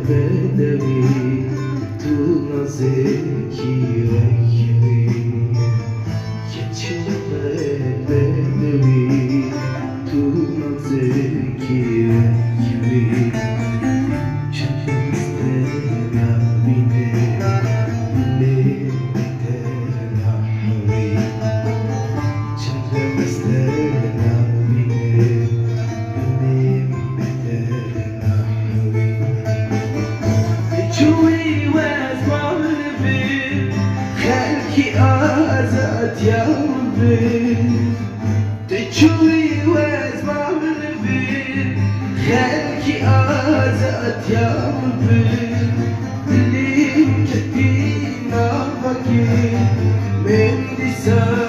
بدوي طول نظركي وجهي geçme bedeli tutmazki gibi çekimizde rabine limite nahri çekimizde rabine limite nahri çuvi vezmalbi خلقي آزاد يا ربي تجوي واسمع قلبي خلقي آزاد يا ربي اللي مكتبين نعمك من لسان